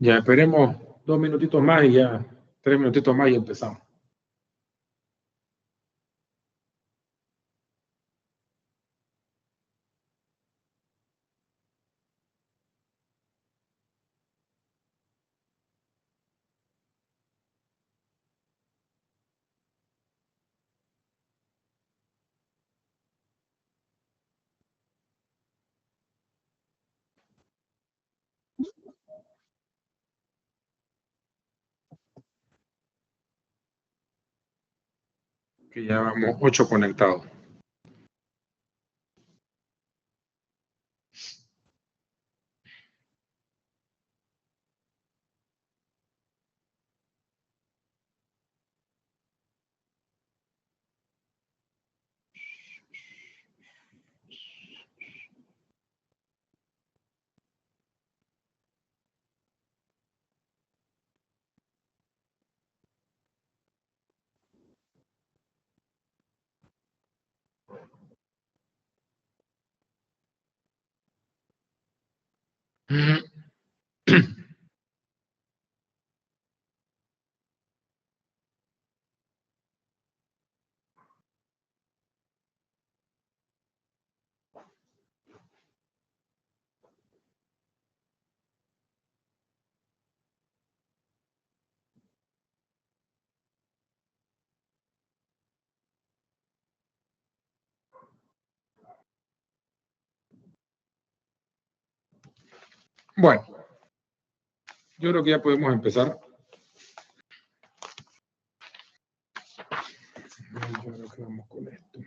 Ya esperemos 2 minutitos más y ya 3 minutitos más y empezamos. Que ya vamos 8 conectados. Bueno, yo creo que ya podemos empezar. Yo creo que vamos con esto.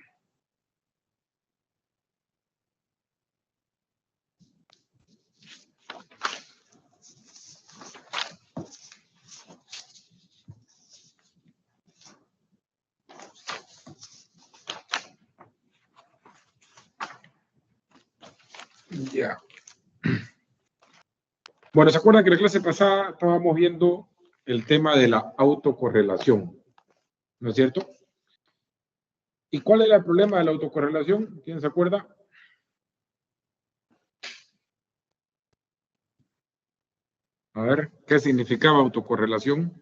Ya. Bueno, ¿se acuerdan que en la clase pasada estábamos viendo el tema de la autocorrelación? ¿No es cierto? ¿Y cuál era el problema de la autocorrelación? ¿Quién se acuerda? A ver, ¿qué significaba autocorrelación?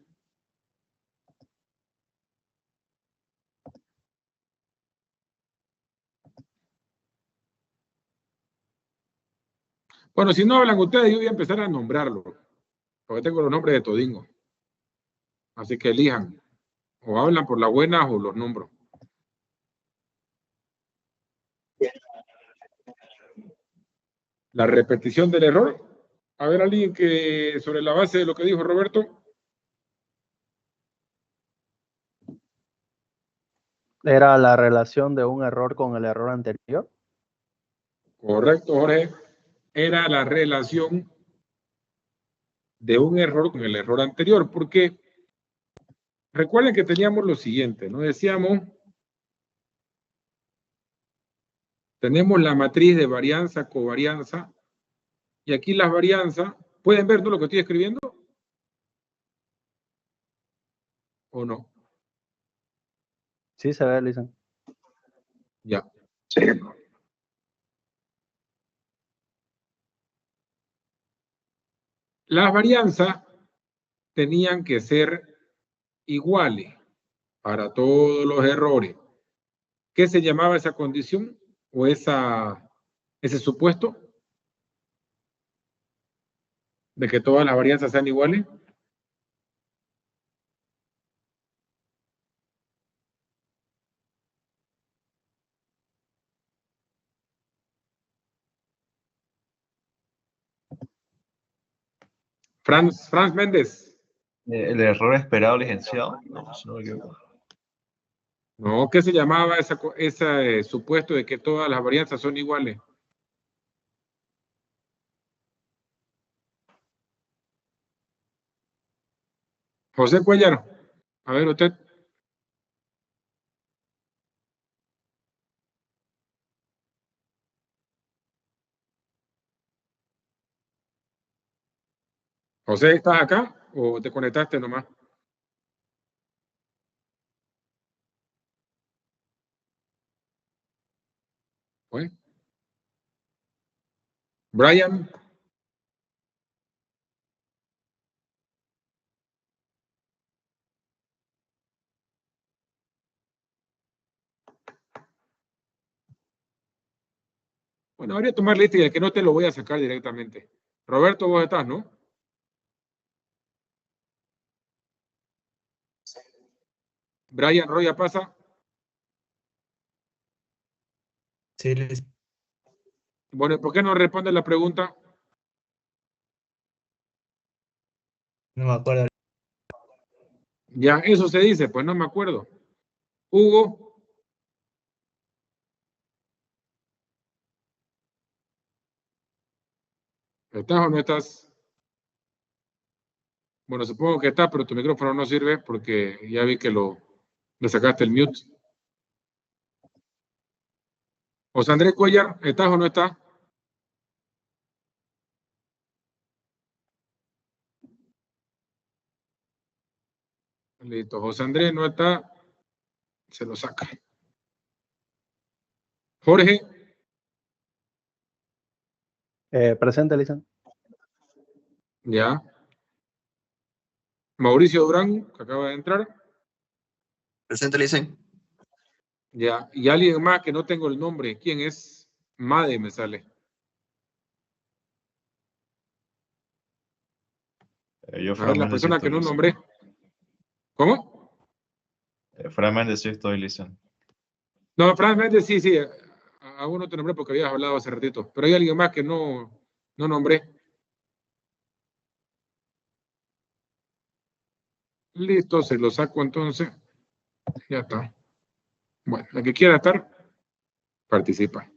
Bueno, si no hablan ustedes, yo voy a empezar a nombrarlo, porque tengo los nombres de todingo. Así que elijan, o hablan por las buenas o los nombro. La repetición del error. A ver, alguien que sobre la base de lo que dijo Roberto. ¿Era la relación de un error con el error anterior? Correcto, Jorge. Era la relación de un error con el error anterior, porque recuerden que teníamos lo siguiente, ¿no? Decíamos, tenemos la matriz de varianza, covarianza, y aquí las varianzas, ¿pueden ver todo lo que estoy escribiendo? ¿O no? Sí, se ve, Lisa. Ya. Sí. Las varianzas tenían que ser iguales para todos los errores. ¿Qué se llamaba esa condición o ese supuesto de que todas las varianzas sean iguales? Franz Méndez. El error esperado licenciado. No, si no me equivoco. No, ¿qué se llamaba ese supuesto de que todas las varianzas son iguales? José Cuellar, a ver usted. José, ¿estás acá o te conectaste nomás? ¿Oye? Brian. Bueno, habría que tomar lista y el que no te lo voy a sacar directamente. Roberto, vos estás, ¿no? Brian Roya pasa. Sí, Bueno, ¿por qué no responde la pregunta? no me acuerdo. Ya, eso se dice, pues no me acuerdo. Hugo. ¿Estás o no estás? Bueno, supongo que estás, pero tu micrófono no sirve porque ya vi que le sacaste el mute. José Andrés Cuellar, ¿estás o no estás? Listo, José Andrés no está, se lo saca. Jorge, Presente, Lisa. ya. Mauricio Durán, que acaba de entrar, Presente, Licen. ya. Y alguien más que no tengo el nombre, ¿quién es? Made me sale. Yo, A Fran ver, la Méndez, sí persona que estoy, no Licen. nombré. ¿Cómo? Fran Méndez, sí estoy, Licen. No, Fran Méndez, sí, sí. A uno te nombré porque habías hablado hace ratito. Pero hay alguien más que no nombré. Listo, se lo saco entonces. Ya está. Bueno, el que quiera estar, participa.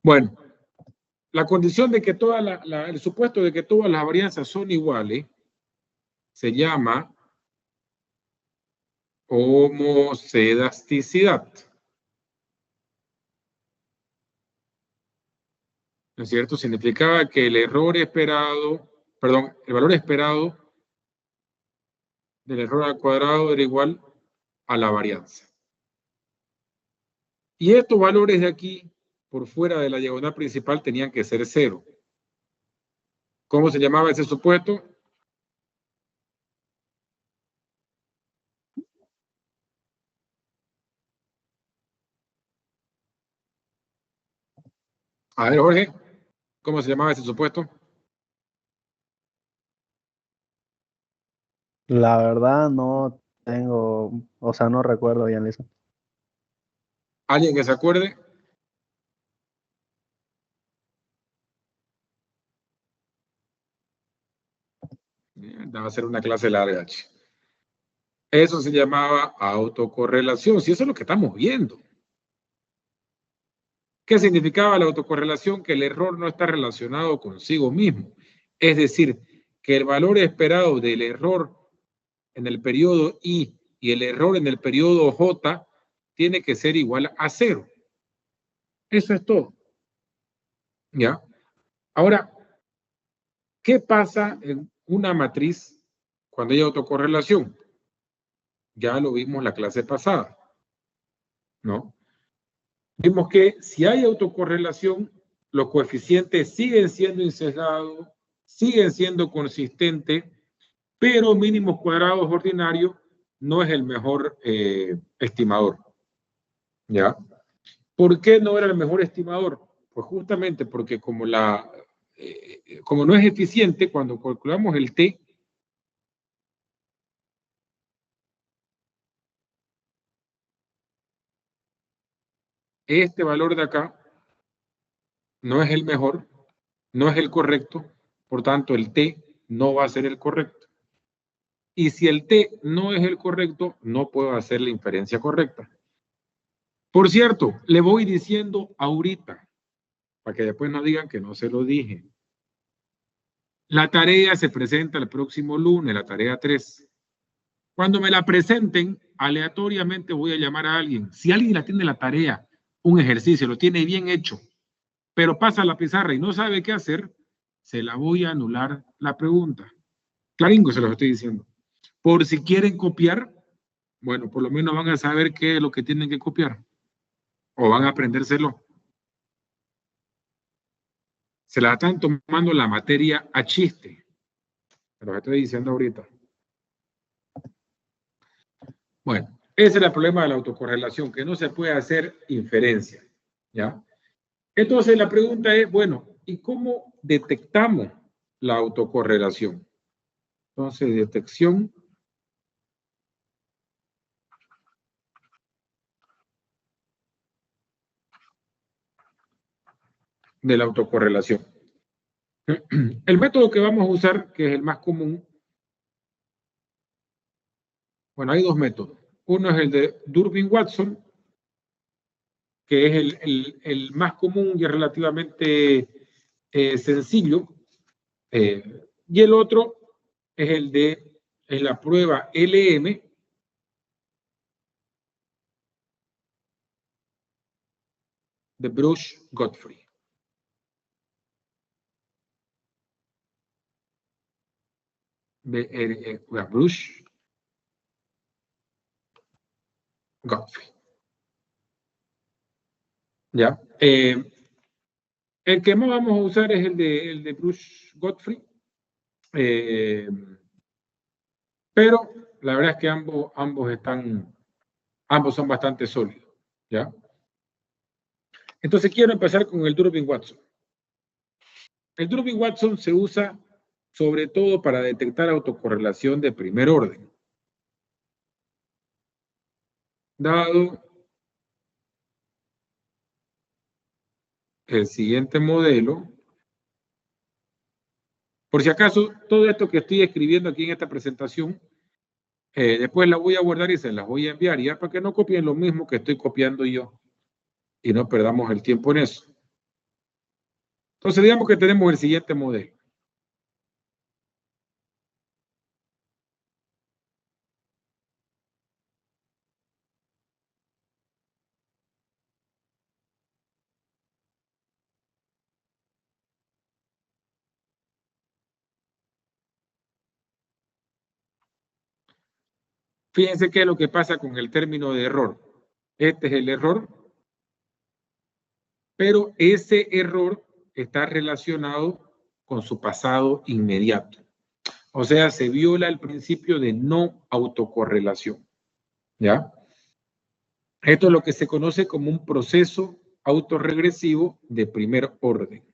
Bueno, la condición de que el supuesto de que todas las varianzas son iguales se llama homocedasticidad. ¿No es cierto? Significaba que el valor esperado del error al cuadrado era igual a la varianza. Y estos valores de aquí, por fuera de la diagonal principal, tenían que ser 0. ¿Cómo se llamaba ese supuesto? A ver, Jorge, ¿cómo se llamaba ese supuesto? La verdad no tengo, o sea, no recuerdo bien, Lisa. ¿Alguien que se acuerde? Va a ser una clase larga. Eso se llamaba autocorrelación. Si eso es lo que estamos viendo. ¿Qué significaba la autocorrelación? Que el error no está relacionado consigo mismo. Es decir, que el valor esperado del error en el periodo I y el error en el periodo J tiene que ser igual a 0. Eso es todo. ¿Ya? Ahora, ¿qué pasa en una matriz cuando hay autocorrelación? Ya lo vimos la clase pasada, ¿no? Vimos que si hay autocorrelación, los coeficientes siguen siendo insesgados, siguen siendo consistentes, pero mínimos cuadrados ordinarios no es el mejor estimador. ¿Ya? ¿Por qué no era el mejor estimador? Pues justamente porque como no es eficiente, cuando calculamos el t, este valor de acá no es el mejor, no es el correcto, por tanto el t no va a ser el correcto. Y si el t no es el correcto, no puedo hacer la inferencia correcta. Por cierto, le voy diciendo ahorita, para que después no digan que no se lo dije. La tarea se presenta el próximo lunes, la tarea 3. Cuando me la presenten, aleatoriamente voy a llamar a alguien. Si alguien la tiene la tarea, un ejercicio, lo tiene bien hecho, pero pasa la pizarra y no sabe qué hacer, se la voy a anular la pregunta. Claringo se los estoy diciendo. Por si quieren copiar, bueno, por lo menos van a saber qué es lo que tienen que copiar. O van a aprendérselo. Se la están tomando la materia a chiste. Se los estoy diciendo ahorita. Bueno, ese es el problema de la autocorrelación, que no se puede hacer inferencia. ¿Ya? Entonces la pregunta es, bueno, ¿y cómo detectamos la autocorrelación? Entonces, detección de la autocorrelación. El método que vamos a usar, que es el más común, bueno, hay dos métodos. Uno es el de Durbin-Watson, que es el más común y es relativamente sencillo. Y el otro es el de la prueba LM, de Bruch-Godfrey. Bruch-Godfrey. ¿Ya? El que más vamos a usar es el de Bruch-Godfrey. Pero la verdad es que ambos son bastante sólidos. ¿Ya? Entonces quiero empezar con el Durbin-Watson. El Durbin-Watson se usa sobre todo para detectar autocorrelación de primer orden. Dado el siguiente modelo, por si acaso, todo esto que estoy escribiendo aquí en esta presentación, después la voy a guardar y se las voy a enviar, ya para que no copien lo mismo que estoy copiando yo y no perdamos el tiempo en eso. Entonces, digamos que tenemos el siguiente modelo. Fíjense qué es lo que pasa con el término de error. Este es el error, pero ese error está relacionado con su pasado inmediato. O sea, se viola el principio de no autocorrelación. ¿Ya? Esto es lo que se conoce como un proceso autorregresivo de primer orden.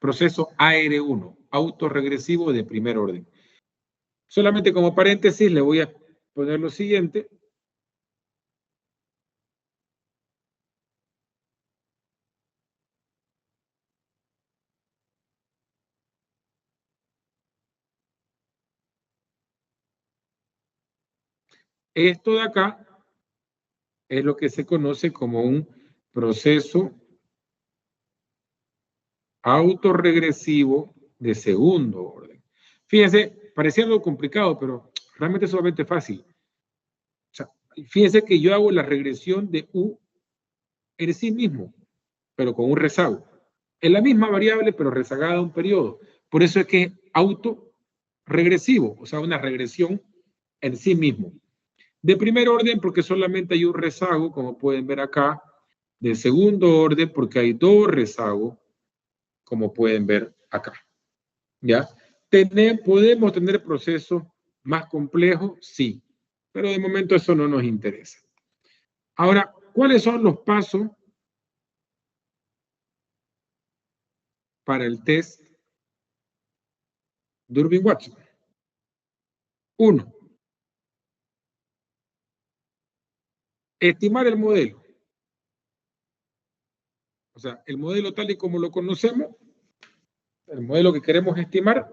Proceso AR1, autorregresivo de primer orden. Solamente como paréntesis le voy a poner lo siguiente. Esto de acá es lo que se conoce como un proceso autorregresivo de segundo orden. Fíjense, parecía algo complicado, pero realmente es solamente fácil. O sea, fíjense que yo hago la regresión de U en sí mismo, pero con un rezago. Es la misma variable, pero rezagada a un periodo. Por eso es que es autorregresivo, o sea, una regresión en sí mismo. De primer orden, porque solamente hay un rezago, como pueden ver acá. De segundo orden, porque hay dos rezagos, como pueden ver acá. ¿Ya? ¿Podemos tener procesos más complejos? Sí, pero de momento eso no nos interesa. Ahora, ¿cuáles son los pasos para el test Durbin-Watson? 1. Estimar el modelo. O sea, el modelo tal y como lo conocemos, el modelo que queremos estimar,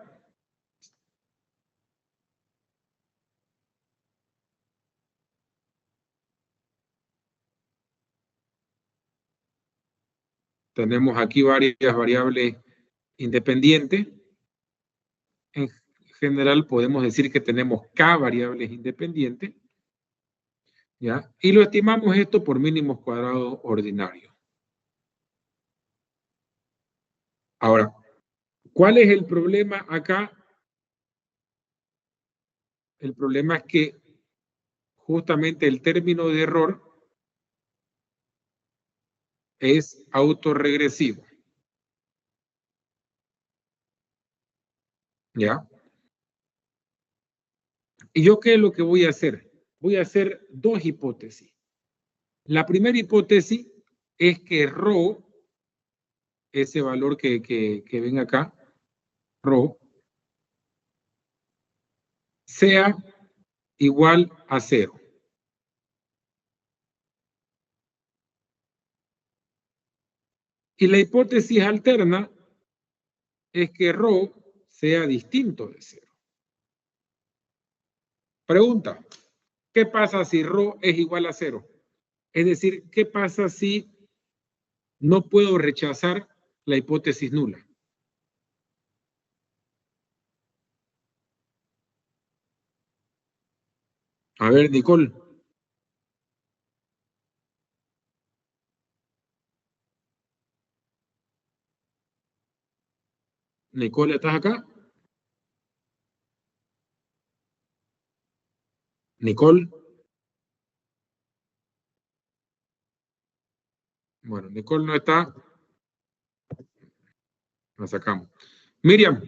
tenemos aquí varias variables independientes. En general podemos decir que tenemos K variables independientes, ¿ya? Y lo estimamos esto por mínimos cuadrados ordinarios. Ahora, ¿cuál es el problema acá? El problema es que justamente el término de error es autorregresivo. ¿Ya? ¿Y yo qué es lo que voy a hacer? voy a hacer dos hipótesis. La primera hipótesis es que ρ, ese valor que ven acá, ρ, sea igual a 0. Y la hipótesis alterna es que ρ sea distinto de 0. Pregunta, ¿qué pasa si ρ es igual a 0? Es decir, ¿qué pasa si no puedo rechazar la hipótesis nula? A ver, Nicole. Nicole, ¿estás acá? Nicole. Bueno, Nicole no está. La sacamos. Miriam.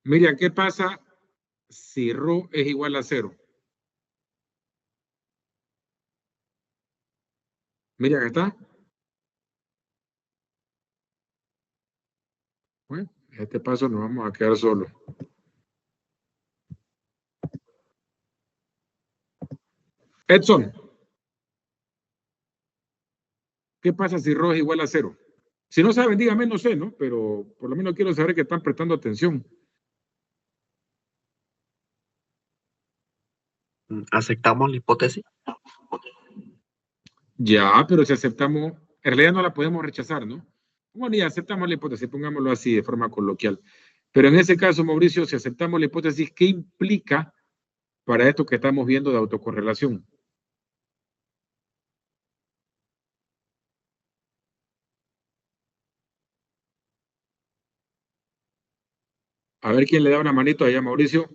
Miriam, ¿qué pasa si ρ es igual a 0? Miriam, ¿está? Bueno, en este paso nos vamos a quedar solos. Edson. ¿Qué pasa si ρ es igual a 0? Si no saben, díganme, no sé, ¿no? Pero por lo menos quiero saber que están prestando atención. ¿Aceptamos la hipótesis? Ya, pero si aceptamos, en realidad no la podemos rechazar, ¿no? Bueno, ya aceptamos la hipótesis, pongámoslo así de forma coloquial. Pero en ese caso, Mauricio, si aceptamos la hipótesis, ¿qué implica para esto que estamos viendo de autocorrelación? A ver quién le da una manito allá, Mauricio.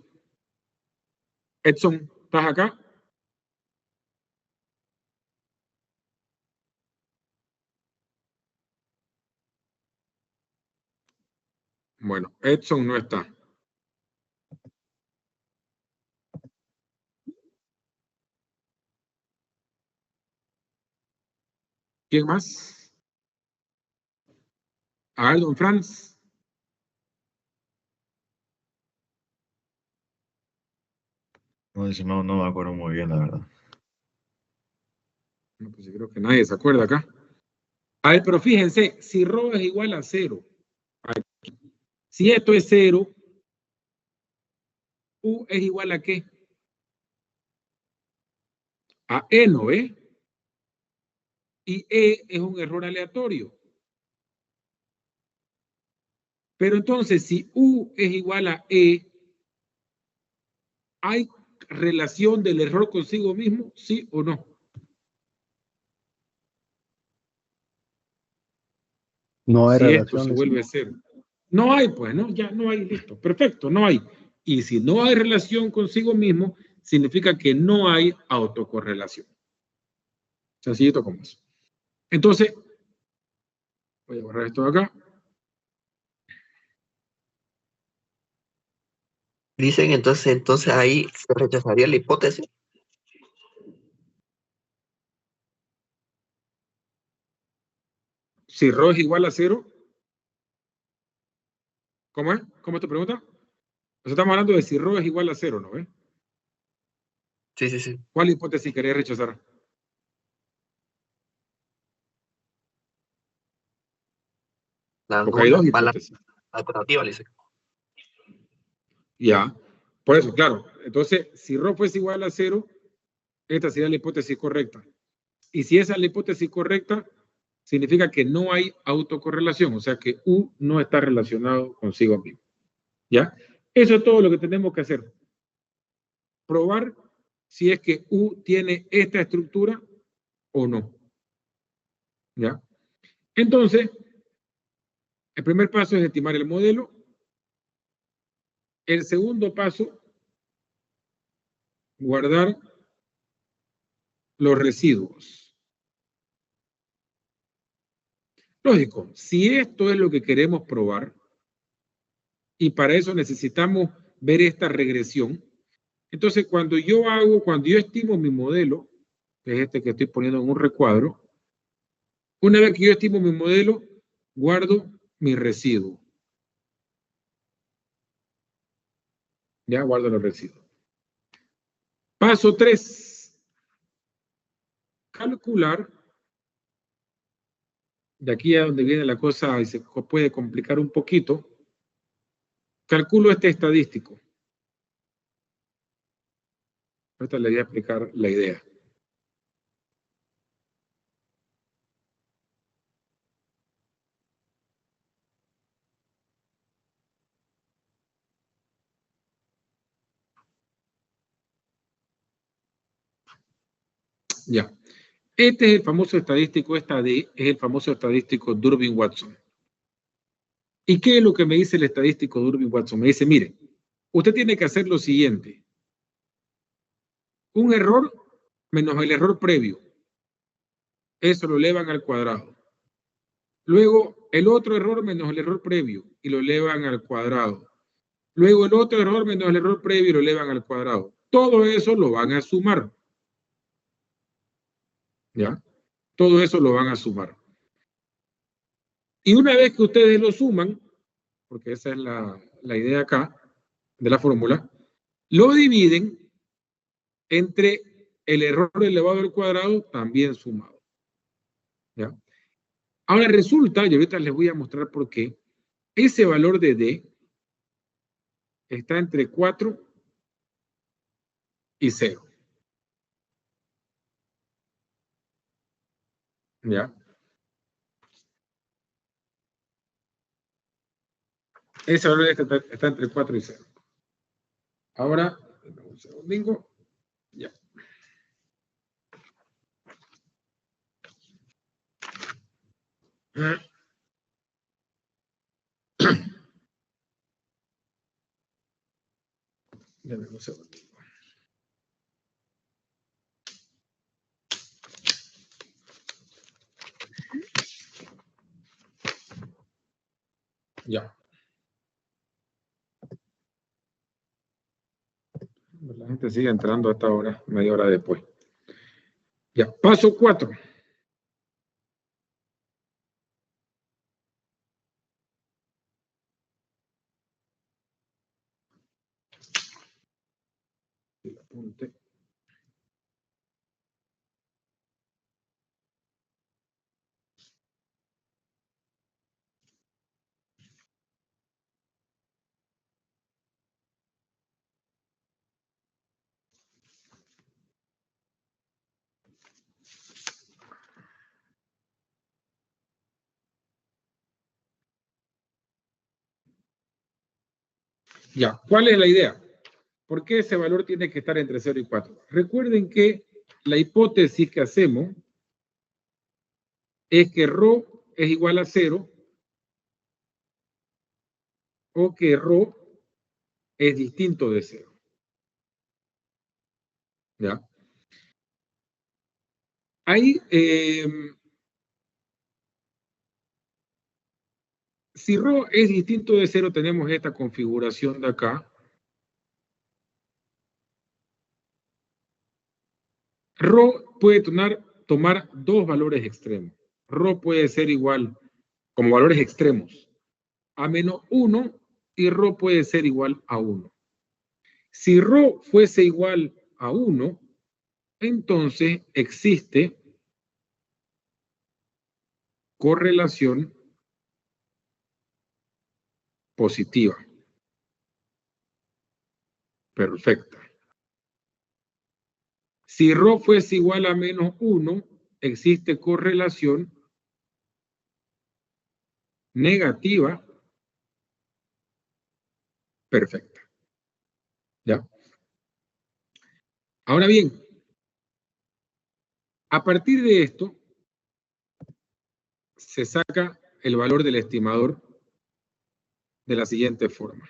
Edson, ¿estás acá? Bueno, Edson no está. ¿Quién más? A ver, don Franz. No, eso no me acuerdo muy bien, la verdad. No, pues yo creo que nadie se acuerda acá. A ver, pero fíjense, si ρ es igual a 0, aquí, si esto es 0, U es igual a ¿qué? A E, ¿no ve? Y E es un error aleatorio. Pero entonces, si U es igual a E, ¿hay relación del error consigo mismo? ¿Sí o no? No hay Si esto relación. se vuelve a ser. No hay, pues, ¿no? Ya no hay, listo. Perfecto, no hay. Y si no hay relación consigo mismo, significa que no hay autocorrelación. Sencillito como eso. Entonces, voy a borrar esto de acá. Dicen entonces ahí se rechazaría la hipótesis. Si ρ es igual a 0, ¿cómo es? ¿Cómo es tu pregunta? O sea, estamos hablando de si ρ es igual a 0, ¿no? Sí, sí, sí. ¿Cuál hipótesis querés rechazar? La Porque hay dos nula, la hipótesis. alternativa, dice. Ya. Por eso, claro. Entonces, si ρ fuese igual a 0, esta sería la hipótesis correcta. Y si esa es la hipótesis correcta, significa que no hay autocorrelación, o sea que U no está relacionado consigo mismo. ¿Ya? Eso es todo lo que tenemos que hacer. Probar si es que U tiene esta estructura o no. ¿Ya? Entonces, el primer paso es estimar el modelo. El segundo paso, guardar los residuos. Lógico, si esto es lo que queremos probar, y para eso necesitamos ver esta regresión, entonces cuando yo estimo mi modelo, que es este que estoy poniendo en un recuadro, una vez que yo estimo mi modelo, guardo mi residuo. Ya guardo los residuos. Paso 3. Calcular. De aquí a donde viene la cosa y se puede complicar un poquito. Calculo este estadístico. Ahorita le voy a explicar la idea. Ya. Este es el famoso estadístico, esta D es el famoso estadístico Durbin-Watson. ¿Y qué es lo que me dice el estadístico Durbin-Watson? Me dice, mire, usted tiene que hacer lo siguiente. Un error menos el error previo. Eso lo elevan al cuadrado. Luego, el otro error menos el error previo y lo elevan al cuadrado. Luego, el otro error menos el error previo y lo elevan al cuadrado. Todo eso lo van a sumar. ¿Ya? Todo eso lo van a sumar. Y una vez que ustedes lo suman, porque esa es la idea acá de la fórmula, lo dividen entre el error elevado al cuadrado también sumado. ¿Ya? Ahora resulta, y ahorita les voy a mostrar por qué, ese valor de D está entre 4 y 0. ¿Ya? Ese valor está entre 4 y 0. Ahora, un segundingo. Ya. Dame un segundingo. Ya. La gente sigue entrando hasta ahora, media hora después. Ya, paso 4. El apunte. Ya, ¿cuál es la idea? ¿Por qué ese valor tiene que estar entre 0 y 4? Recuerden que la hipótesis que hacemos es que ρ es igual a 0 o que ρ es distinto de 0. ¿Ya? Ahí, si ρ es distinto de 0, tenemos esta configuración de acá. ρ puede tomar dos valores extremos. ρ puede ser igual, como valores extremos, a menos 1 y ρ puede ser igual a 1. Si ρ fuese igual a 1, entonces existe correlación positiva. Perfecta. Si ρ fuese igual a menos 1, existe correlación negativa perfecta. ¿Ya? Ahora bien, a partir de esto, se saca el valor del estimador de la siguiente forma.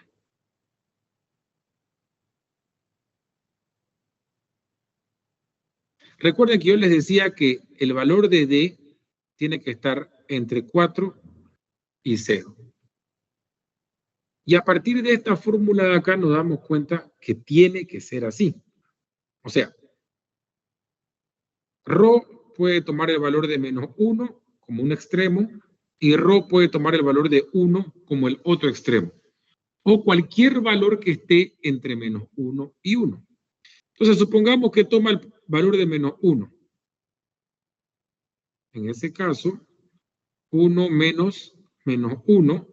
Recuerden que yo les decía que el valor de D tiene que estar entre 4 y 0. Y a partir de esta fórmula de acá nos damos cuenta que tiene que ser así. O sea, ρ puede tomar el valor de menos 1 como un extremo y ρ puede tomar el valor de 1 como el otro extremo. O cualquier valor que esté entre menos 1 y 1. Entonces, supongamos que toma el valor de menos 1. En ese caso, 1 menos 1.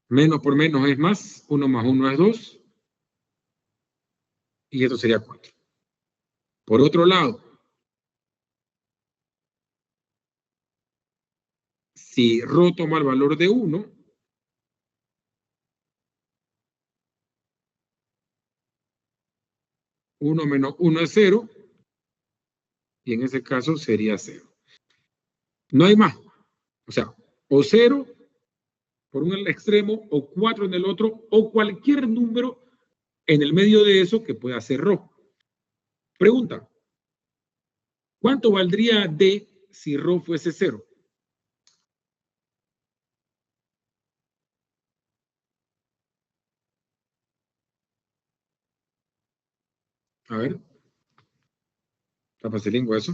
Menos por menos es más. 1 más 1 es 2. Y esto sería 4. Por otro lado, si ρ toma el valor de 1, uno menos 1 es 0, y en ese caso sería 0. No hay más. O sea, o 0 por un extremo, o 4 en el otro, o cualquier número en el medio de eso que pueda ser ρ. Pregunta, ¿cuánto valdría D si ρ fuese 0? A ver. ¿Está facilín eso?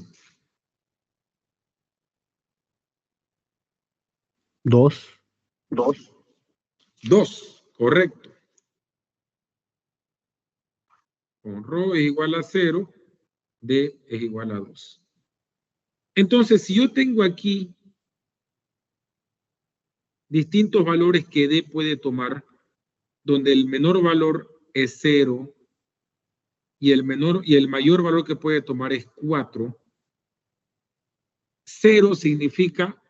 2. 2, correcto. Con ρ es igual a 0, D es igual a 2. Entonces, si yo tengo aquí distintos valores que D puede tomar, donde el menor valor es 0 y el mayor valor que puede tomar es 4, 0 significa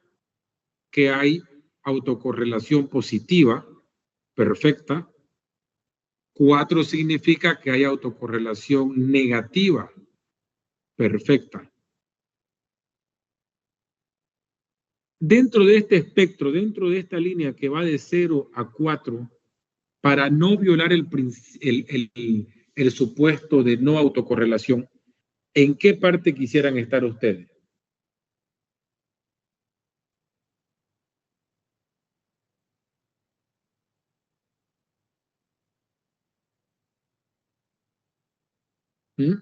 que hay autocorrelación positiva, perfecta. 4 significa que hay autocorrelación negativa, perfecta. Dentro de este espectro, dentro de esta línea que va de 0 a 4, para no violar el supuesto de no autocorrelación, ¿en qué parte quisieran estar ustedes? ¿Mm?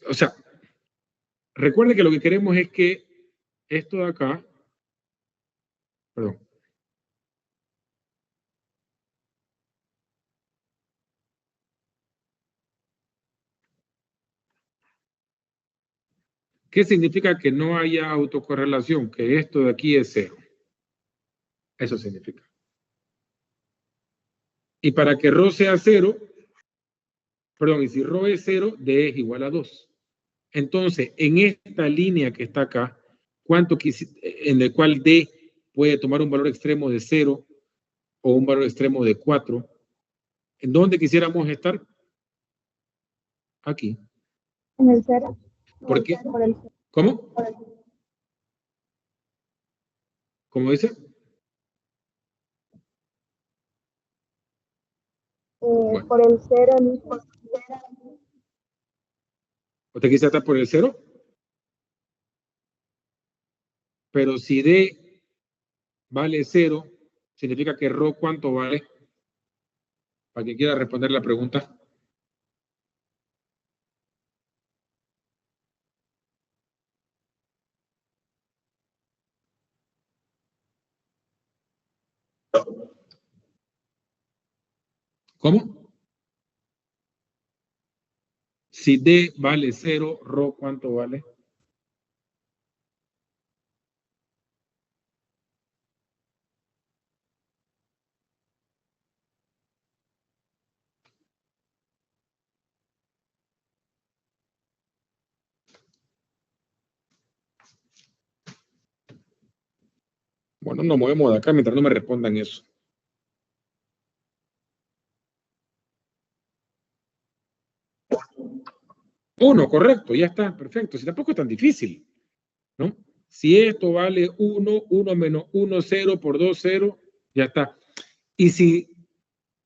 O sea, recuerde que lo que queremos es que esto de acá, perdón, ¿qué significa que no haya autocorrelación? Que esto de aquí es 0. Eso significa. Y para que ρ sea 0, perdón, y si ρ es 0, D es igual a 2. Entonces, en esta línea que está acá, en el cual D puede tomar un valor extremo de 0 o un valor extremo de 4, ¿en dónde quisiéramos estar? Aquí. En el 0. ¿Por qué? Por el 0. ¿Cómo? ¿Cómo dice? Bueno. Por el 0 mismo. ¿Usted quisiera estar por el 0? Pero si D vale 0, significa que ρ, ¿cuánto vale? Para quien quiera responder la pregunta. ¿Cómo? Si D vale 0, ρ, ¿cuánto vale? Bueno, nos movemos de acá mientras no me respondan eso. Uno, correcto, ya está, perfecto. Si tampoco es tan difícil, ¿no? Si esto vale 1, 1 menos 1, 0 por 2, 0, ya está. Y si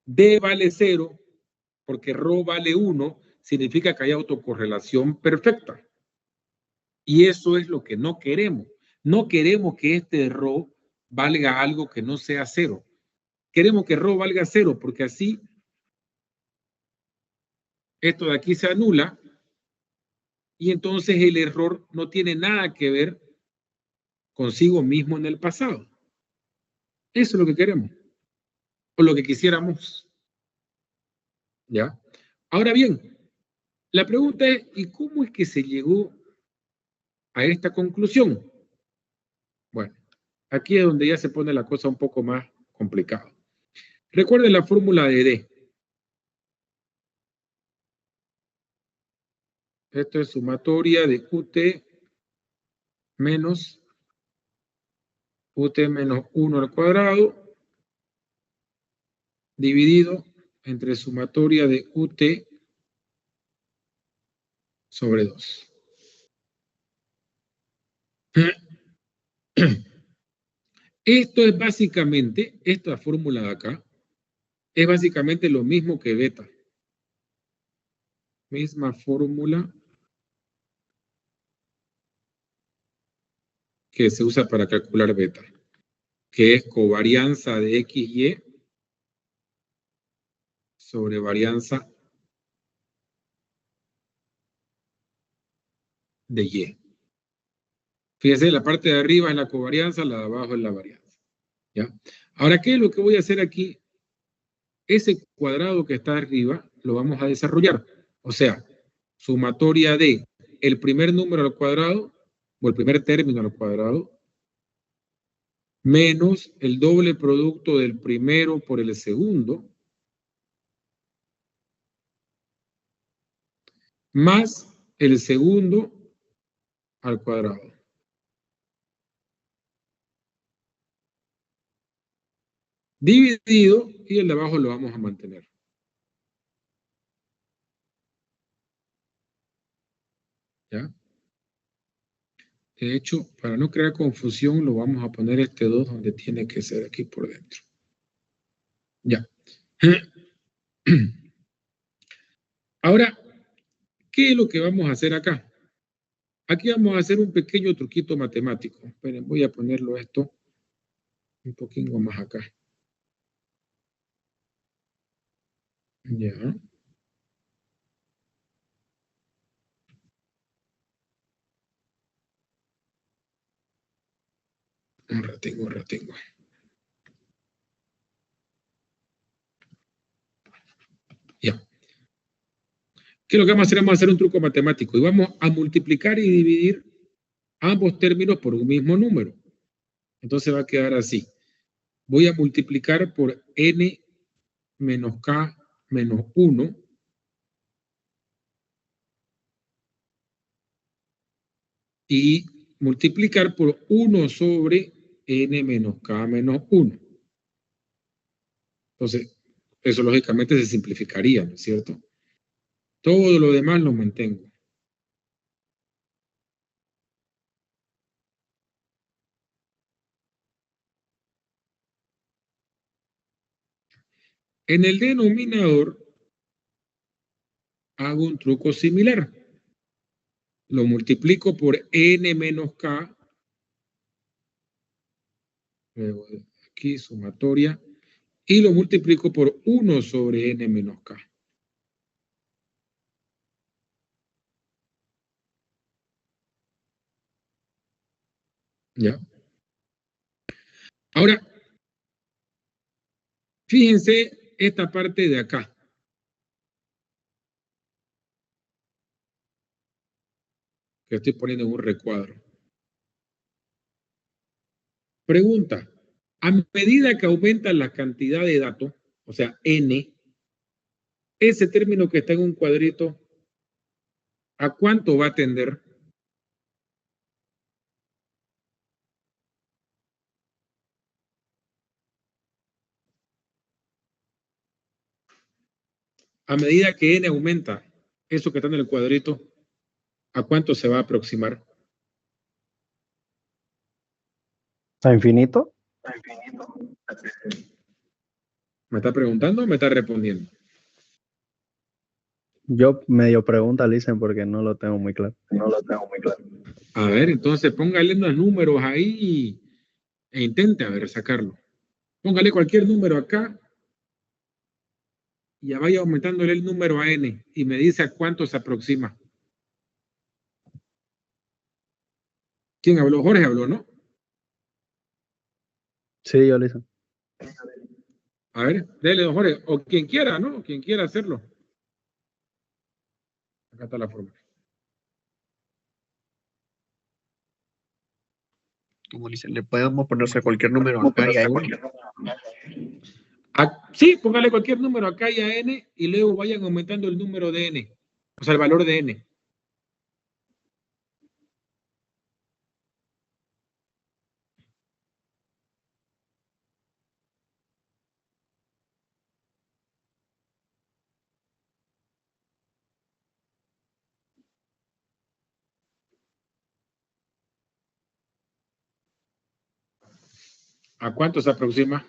D vale 0, porque ρ vale 1, significa que hay autocorrelación perfecta. Y eso es lo que no queremos. No queremos que este ρ valga algo que no sea 0. Queremos que ρ valga 0, porque así esto de aquí se anula y entonces el error no tiene nada que ver consigo mismo en el pasado. Eso es lo que queremos, o lo que quisiéramos. ¿Ya? Ahora bien, la pregunta es, ¿y cómo es que se llegó a esta conclusión? Bueno, aquí es donde ya se pone la cosa un poco más complicada. Recuerden la fórmula de D. Esto es sumatoria de UT menos UT menos 1 al cuadrado dividido entre sumatoria de UT sobre 2. Esto es básicamente, esta fórmula de acá, es básicamente lo mismo que beta. Misma fórmula que se usa para calcular beta, que es covarianza de XY sobre varianza de Y. Fíjense, la parte de arriba es la covarianza, la de abajo es la varianza. ¿Ya? Ahora, ¿qué es lo que voy a hacer aquí? Ese cuadrado que está arriba lo vamos a desarrollar. O sea, sumatoria de el primer número al cuadrado, o el primer término al cuadrado, menos el doble producto del primero por el segundo, más el segundo al cuadrado. Dividido, y el de abajo lo vamos a mantener. ¿Ya? De hecho, para no crear confusión, lo vamos a poner este 2 donde tiene que ser aquí por dentro. Ya. Ahora, ¿qué es lo que vamos a hacer acá? Aquí vamos a hacer un pequeño truquito matemático. Esperen, voy a ponerlo esto un poquito más acá. Ya. Un ratingo. Ya. ¿Qué es lo que vamos a hacer? Vamos a hacer un truco matemático y vamos a multiplicar y dividir ambos términos por un mismo número. Entonces va a quedar así. Voy a multiplicar por n menos k menos 1 y multiplicar por 1 sobre n menos k menos 1. Entonces, eso lógicamente se simplificaría, ¿no es cierto? Todo lo demás lo mantengo. En el denominador hago un truco similar. Lo multiplico por n menos k. Luego aquí sumatoria. Y lo multiplico por 1 sobre n menos k. ¿Ya? Ahora, fíjense esta parte de acá. Que estoy poniendo en un recuadro. Pregunta. A medida que aumenta la cantidad de datos, o sea, n, ese término que está en un cuadrito, ¿a cuánto va a tender? A medida que n aumenta, eso que está en el cuadrito, ¿a cuánto se va a aproximar? ¿A infinito? ¿Me está preguntando o me está respondiendo? Yo medio pregunta, Listen, porque no lo tengo muy claro. A ver, entonces póngale unos números ahí e intente, a ver, sacarlo. Póngale cualquier número acá y ya vaya aumentándole el número a n y me dice a cuánto se aproxima. ¿Quién habló? Jorge habló, ¿no? Sí, yo, Listen. A ver, dele, don Jorge, o quien quiera, ¿no? Quien quiera hacerlo. Acá está la forma. Como dice, le podemos ponerse cualquier número acá y ahí. Sí, póngale cualquier número acá y a n y luego vayan aumentando el número de n, o sea, el valor de n. ¿A cuánto se aproxima?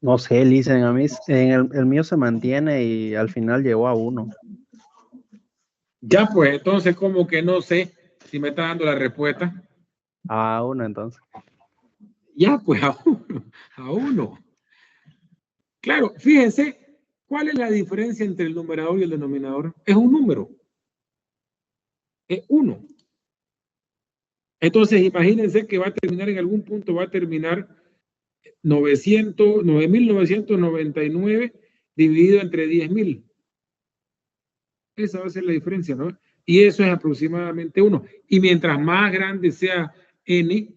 No sé, Listen, a mí el mío se mantiene y al final llegó a 1. Ya, pues, entonces, como que no sé si me está dando la respuesta. A 1, entonces. Ya, pues, a uno. Claro, fíjense, ¿cuál es la diferencia entre el numerador y el denominador? Es un número. Es 1. Entonces, imagínense que va a terminar en algún punto, va a terminar 9.999 dividido entre 10.000. Esa va a ser la diferencia, ¿no? Y eso es aproximadamente 1. Y mientras más grande sea n,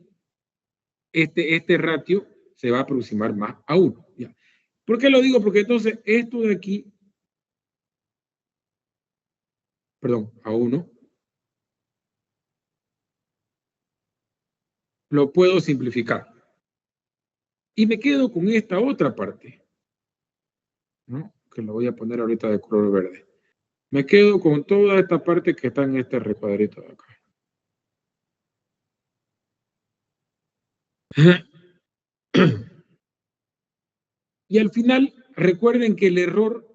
este ratio se va a aproximar más a 1. ¿Ya? ¿Por qué lo digo? Porque entonces esto de aquí, perdón, a 1, lo puedo simplificar. Y me quedo con esta otra parte, ¿no? Que lo voy a poner ahorita de color verde. Me quedo con toda esta parte que está en este recuadrito de acá. Y al final, recuerden que el error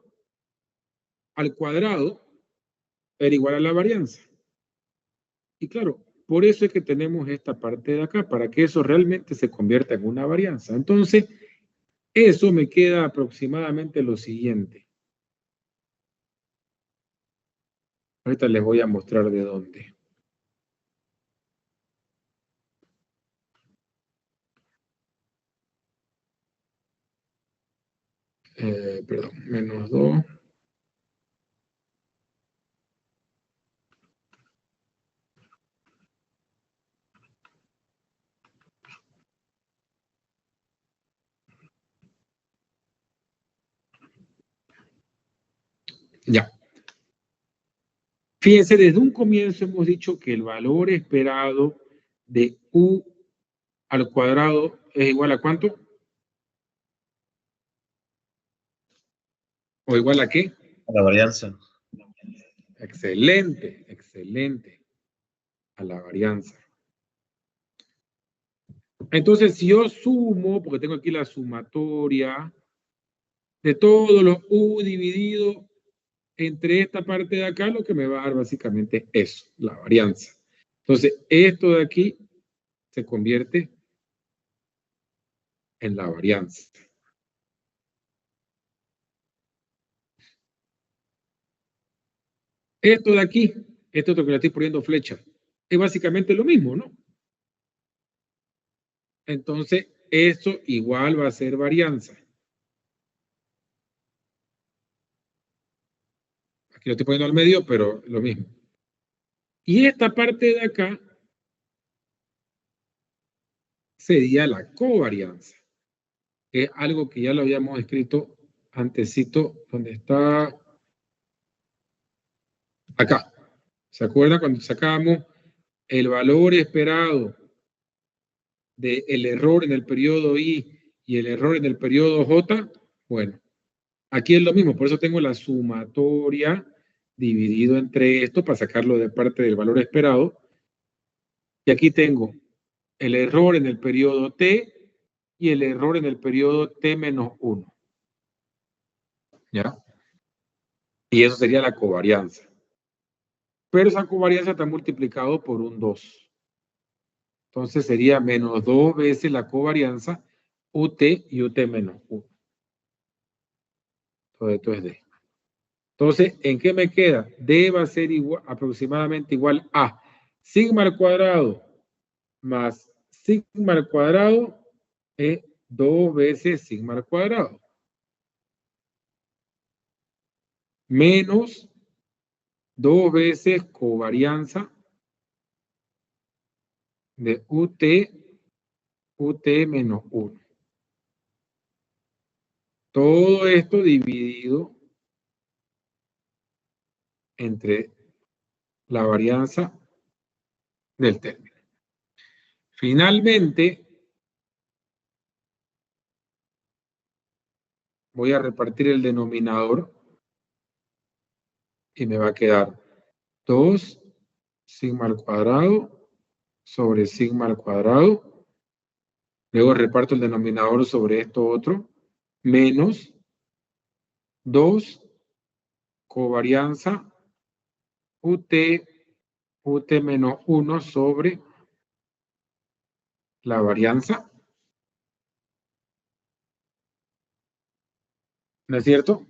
al cuadrado era igual a la varianza. Y claro, por eso es que tenemos esta parte de acá, para que eso realmente se convierta en una varianza. Entonces, eso me queda aproximadamente lo siguiente. Ahorita les voy a mostrar de dónde. Perdón, menos 2. Ya. Fíjense, desde un comienzo hemos dicho que el valor esperado de u al cuadrado es igual a ¿cuánto? ¿O igual a qué? La varianza. Excelente, excelente. A la varianza. Entonces, si yo sumo, porque tengo aquí la sumatoria de todos los u dividido entre esta parte de acá, lo que me va a dar básicamente eso, la varianza. Entonces, esto de aquí se convierte en la varianza. Esto de aquí, esto es lo que le estoy poniendo flecha, es básicamente lo mismo, ¿no? Entonces, eso igual va a ser varianza. Aquí lo estoy poniendo al medio, pero lo mismo. Y esta parte de acá sería la covarianza, que es algo que ya lo habíamos escrito antesito, donde está acá. ¿Se acuerdan cuando sacábamos el valor esperado del error en el periodo I y el error en el periodo J? Bueno, Aquí es lo mismo, por eso tengo la sumatoria dividido entre esto para sacarlo de parte del valor esperado. Y aquí tengo el error en el periodo t y el error en el periodo t menos 1. ¿Ya? Y eso sería la covarianza. Pero esa covarianza está multiplicado por un 2. Entonces sería menos 2 veces la covarianza UT y UT menos 1. Todo esto es D. Entonces, ¿en qué me queda? D va a ser igual, aproximadamente igual a sigma al cuadrado más sigma al cuadrado es 2 veces sigma al cuadrado. Menos 2 veces covarianza de UT menos 1. Todo esto dividido entre la varianza del término. Finalmente, voy a repartir el denominador y me va a quedar 2 sigma al cuadrado sobre sigma al cuadrado. Luego reparto el denominador sobre esto otro, menos 2 covarianza UT menos 1 sobre la varianza. ¿No es cierto?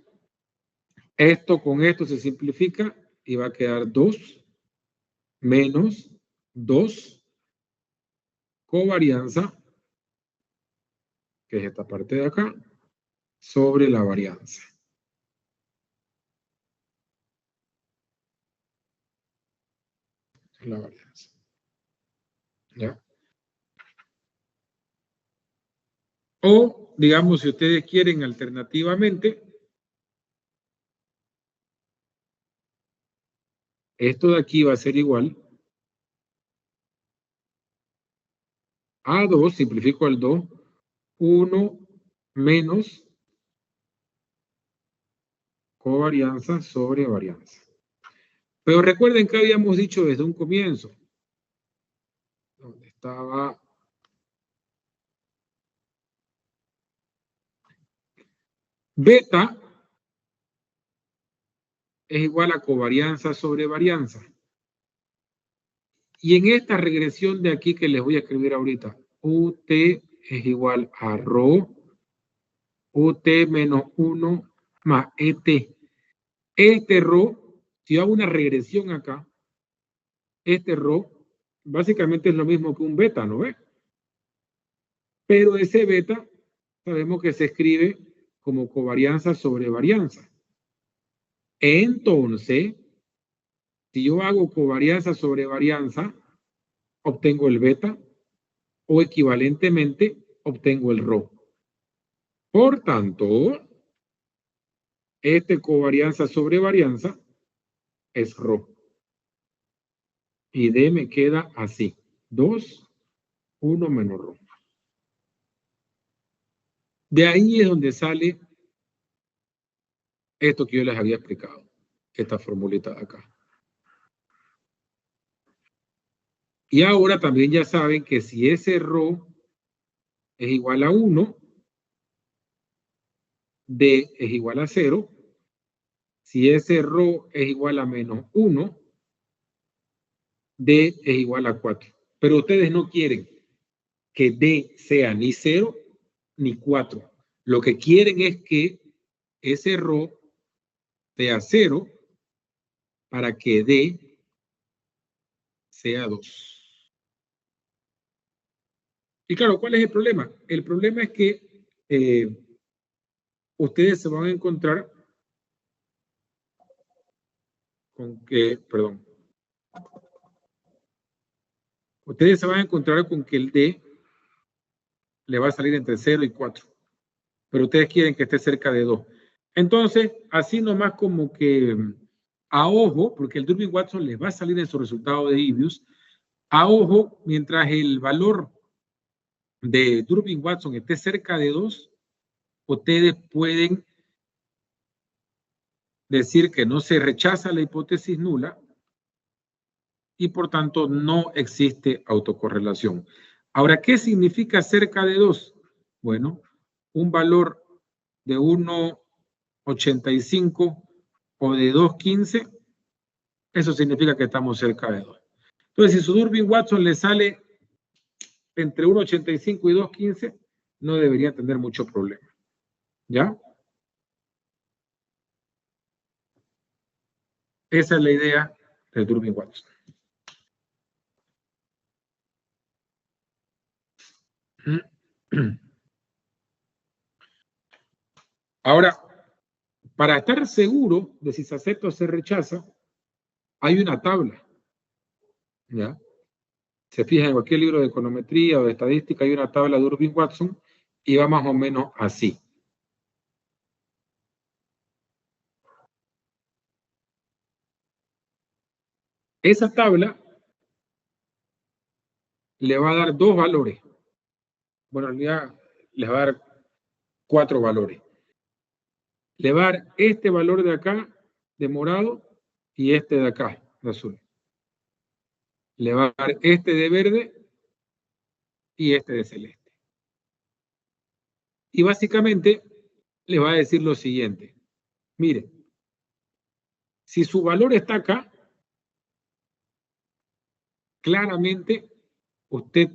Esto con esto se simplifica y va a quedar 2 menos 2 covarianza, que es esta parte de acá, sobre la varianza. La varianza. ¿Ya? O, digamos, si ustedes quieren alternativamente, esto de aquí va a ser igual a 2, simplifico el 2, 1 menos covarianza sobre varianza. Pero recuerden que habíamos dicho desde un comienzo, donde estaba beta es igual a covarianza sobre varianza. Y en esta regresión de aquí que les voy a escribir ahorita, UT es igual a ρ, UT menos 1 más ET. Este ρ, si yo hago una regresión acá, este ρ básicamente es lo mismo que un beta, ¿no ve? Pero ese beta sabemos que se escribe como covarianza sobre varianza. Entonces, si yo hago covarianza sobre varianza, obtengo el beta o equivalentemente obtengo el ρ. Por tanto, este covarianza sobre varianza es ρ. Y D me queda así. 2, 1 menos ρ. De ahí es donde sale esto que yo les había explicado. Esta formulita de acá. Y ahora también ya saben que si ese ρ es igual a 1, D es igual a 0. Si ese ρ es igual a menos 1, D es igual a 4. Pero ustedes no quieren que D sea ni 0 ni 4. Lo que quieren es que ese ρ sea 0 para que D sea 2. Y claro, ¿cuál es el problema? El problema es que ustedes se van a encontrar con que, perdón, ustedes se van a encontrar con que el D le va a salir entre 0 y 4. Pero ustedes quieren que esté cerca de 2. Entonces, así nomás como que a ojo, porque el Durbin-Watson les va a salir en su resultado de Ibius, a ojo, mientras el valor de Durbin-Watson esté cerca de 2, ustedes pueden decir que no se rechaza la hipótesis nula y por tanto no existe autocorrelación. Ahora, ¿qué significa cerca de 2? Bueno, un valor de 1,85 o de 2,15, eso significa que estamos cerca de 2. Entonces, si su Durbin-Watson le sale entre 1,85 y 2,15, no debería tener mucho problema. ¿Ya? Esa es la idea del Durbin-Watson. Ahora, para estar seguro de si se acepta o se rechaza, hay una tabla. ¿Ya? Se fija en cualquier libro de econometría o de estadística, hay una tabla de Durbin-Watson y va más o menos así. Esa tabla le va a dar 2 valores. Bueno, en realidad les va a dar 4 valores. Le va a dar este valor de acá, de morado, y este de acá, de azul. Le va a dar este de verde y este de celeste. Y básicamente le va a decir lo siguiente. Mire, si su valor está acá, claramente usted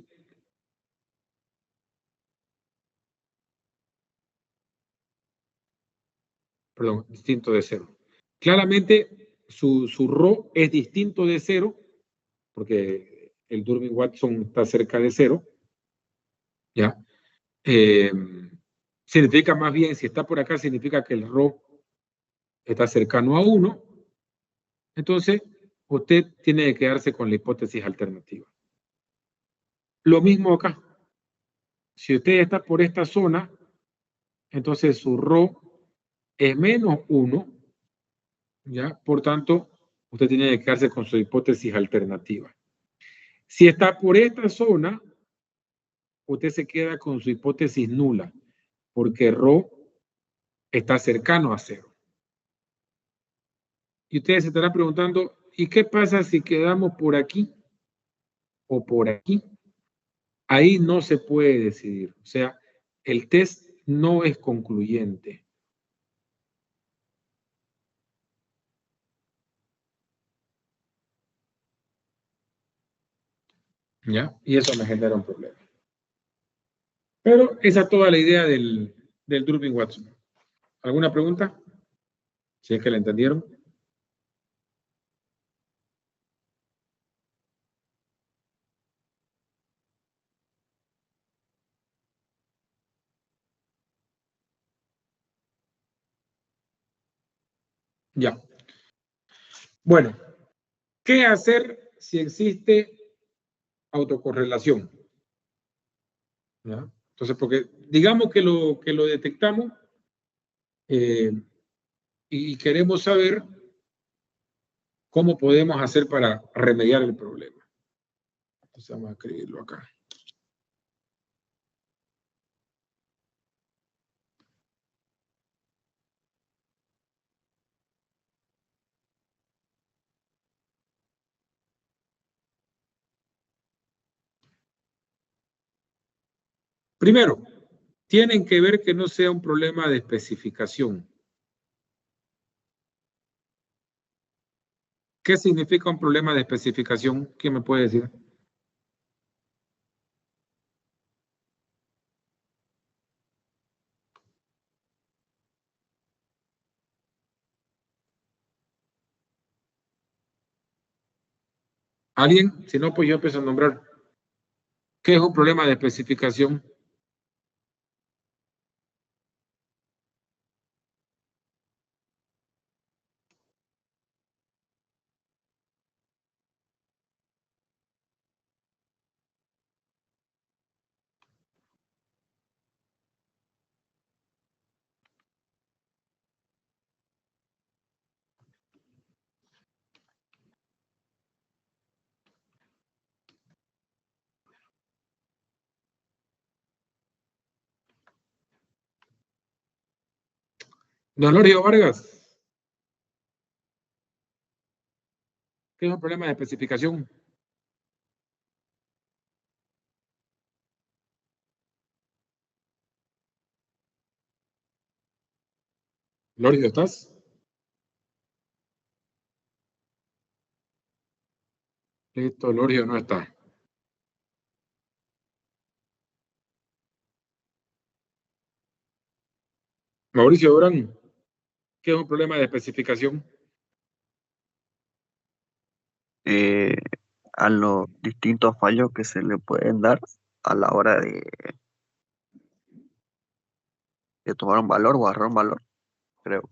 distinto de 0. Claramente su rho es distinto de 0 porque el Durbin-Watson está cerca de 0. ¿Ya? Significa más bien, si está por acá, significa que el rho está cercano a 1. Entonces, usted tiene que quedarse con la hipótesis alternativa. Lo mismo acá. Si usted está por esta zona, entonces su rho es menos 1. ¿Ya? Por tanto, usted tiene que quedarse con su hipótesis alternativa. Si está por esta zona, usted se queda con su hipótesis nula, porque rho está cercano a 0. Y ustedes se estarán preguntando, ¿y qué pasa si quedamos por aquí o por aquí? Ahí no se puede decidir. O sea, el test no es concluyente. ¿Ya? Y eso me genera un problema. Pero esa es toda la idea del Durbin-Watson. ¿Alguna pregunta? Si es que la entendieron. Ya. Bueno, ¿qué hacer si existe autocorrelación? ¿Ya? Entonces, porque digamos que lo detectamos y queremos saber cómo podemos hacer para remediar el problema. Entonces vamos a escribirlo acá. Primero, tienen que ver que no sea un problema de especificación. ¿Qué significa un problema de especificación? ¿Quién me puede decir? ¿Alguien? Si no, pues yo empiezo a nombrar. ¿Qué es un problema de especificación? Don Lorio Vargas. ¿Qué es un problema de especificación? Lorio, ¿estás? Listo, Lorio no está. Mauricio Durán, ¿qué es un problema de especificación? A los distintos fallos que se le pueden dar a la hora de tomar un valor o agarrar un valor, creo.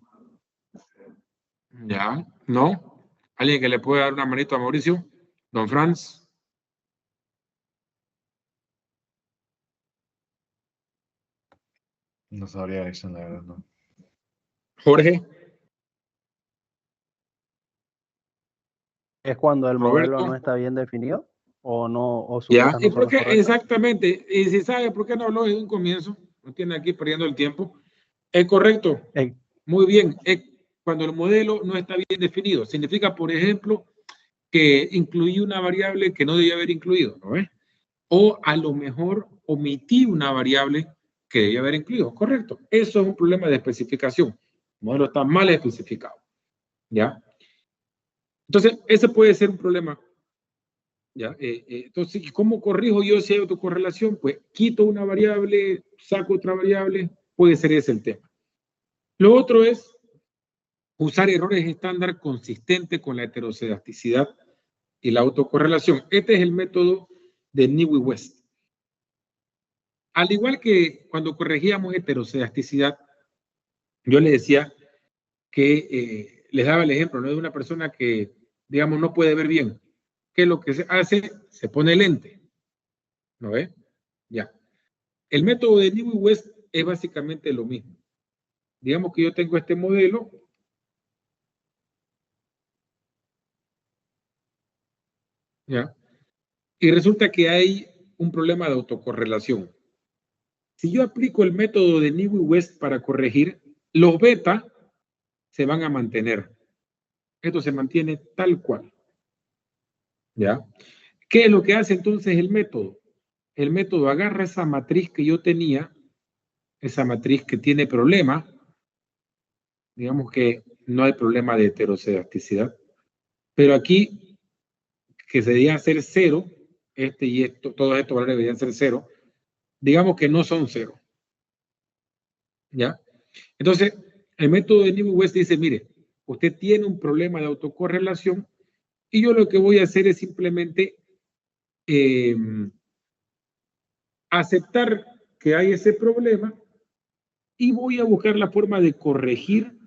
Ya, ¿no? ¿Alguien que le pueda dar una manito a Mauricio? Don Franz. No sabría eso, la verdad, no. Jorge. ¿Es cuando el modelo Roberto. no está bien definido? ¿O no? ¿O sus Ya, metas no ¿y son por las qué? correctas? Exactamente. Y si sabe por qué no habló desde un comienzo, no tiene aquí perdiendo el tiempo. Es correcto. Muy bien. Cuando el modelo no está bien definido. Significa, por ejemplo, que incluí una variable que no debía haber incluido, ¿no ves? O a lo mejor omití una variable que debía haber incluido. Correcto. Eso es un problema de especificación. El modelo está mal especificado. ¿Ya? Entonces, ese puede ser un problema. ¿Ya? Entonces, ¿cómo corrijo yo si hay autocorrelación? Pues quito una variable, saco otra variable, puede ser ese el tema. Lo otro es usar errores estándar consistentes con la heterocedasticidad y la autocorrelación. Este es el método de New y West. Al igual que cuando corregíamos heterocedasticidad, yo le decía que les daba el ejemplo, ¿no? De una persona que, digamos, no puede ver bien. ¿Qué es lo que se hace? Se pone lente. ¿No ve? Ya. El método de New y West es básicamente lo mismo. Digamos que yo tengo este modelo. ¿Ya? Y resulta que hay un problema de autocorrelación. Si yo aplico el método de New y West para corregir, los beta se van a mantener. Esto se mantiene tal cual. ¿Ya? ¿Qué es lo que hace entonces el método? El método agarra esa matriz que yo tenía, esa matriz que tiene problema, digamos que no hay problema de heterocedasticidad, pero aquí, que se debería ser 0, este y esto, todos estos valores deberían ser 0, digamos que no son 0. ¿Ya? Entonces, el método de New y West dice, mire, usted tiene un problema de autocorrelación y yo lo que voy a hacer es simplemente aceptar que hay ese problema y voy a buscar la forma de corregir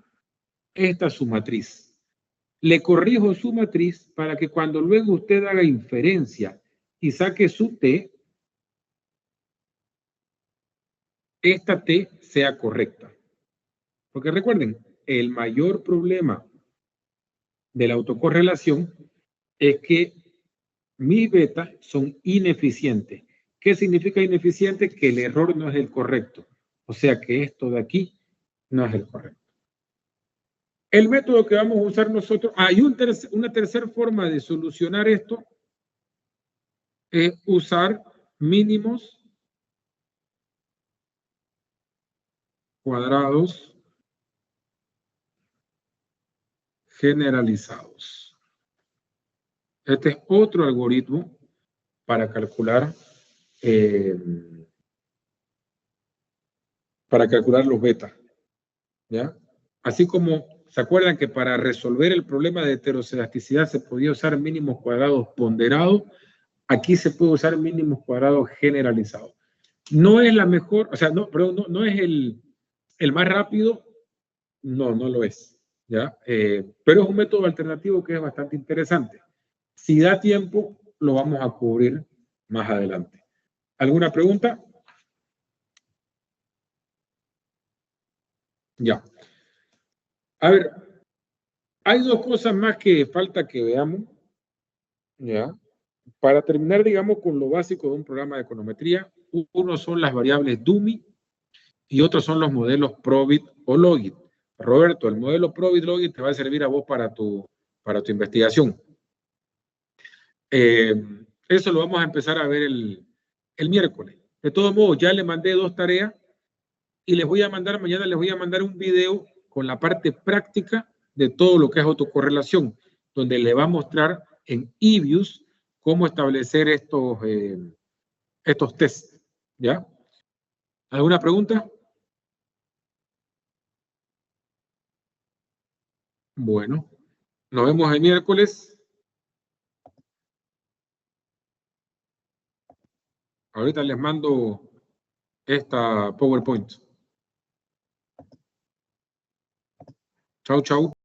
esta su matriz. Le corrijo su matriz para que cuando luego usted haga inferencia y saque su T, esta T sea correcta. Porque recuerden, el mayor problema de la autocorrelación es que mis betas son ineficientes. ¿Qué significa ineficiente? Que el error no es el correcto. O sea que esto de aquí no es el correcto. El método que vamos a usar nosotros, hay una tercera forma de solucionar esto, es usar mínimos cuadrados generalizados. Este es otro algoritmo para calcular los betas. ¿Ya? Así como se acuerdan que para resolver el problema de heterocedasticidad se podía usar mínimos cuadrados ponderados, aquí se puede usar mínimos cuadrados generalizados. No es la mejor, o sea, no, perdón, no es el más rápido, no lo es. ¿Ya? Pero es un método alternativo que es bastante interesante. Si da tiempo, lo vamos a cubrir más adelante. ¿Alguna pregunta? Ya. A ver, hay dos cosas más que falta que veamos. ¿Ya? Para terminar, digamos, con lo básico de un programa de econometría, uno son las variables dummy y otros son los modelos Probit o Logit. Roberto, el modelo Probit Logit te va a servir a vos para tu investigación. Eso lo vamos a empezar a ver el miércoles. De todos modos, ya le mandé 2 tareas y les voy a mandar, mañana les voy a mandar un video con la parte práctica de todo lo que es autocorrelación, donde le va a mostrar en eViews cómo establecer estos tests. ¿Ya? ¿Alguna pregunta? Bueno, nos vemos el miércoles. Ahorita les mando esta PowerPoint. Chau, chau.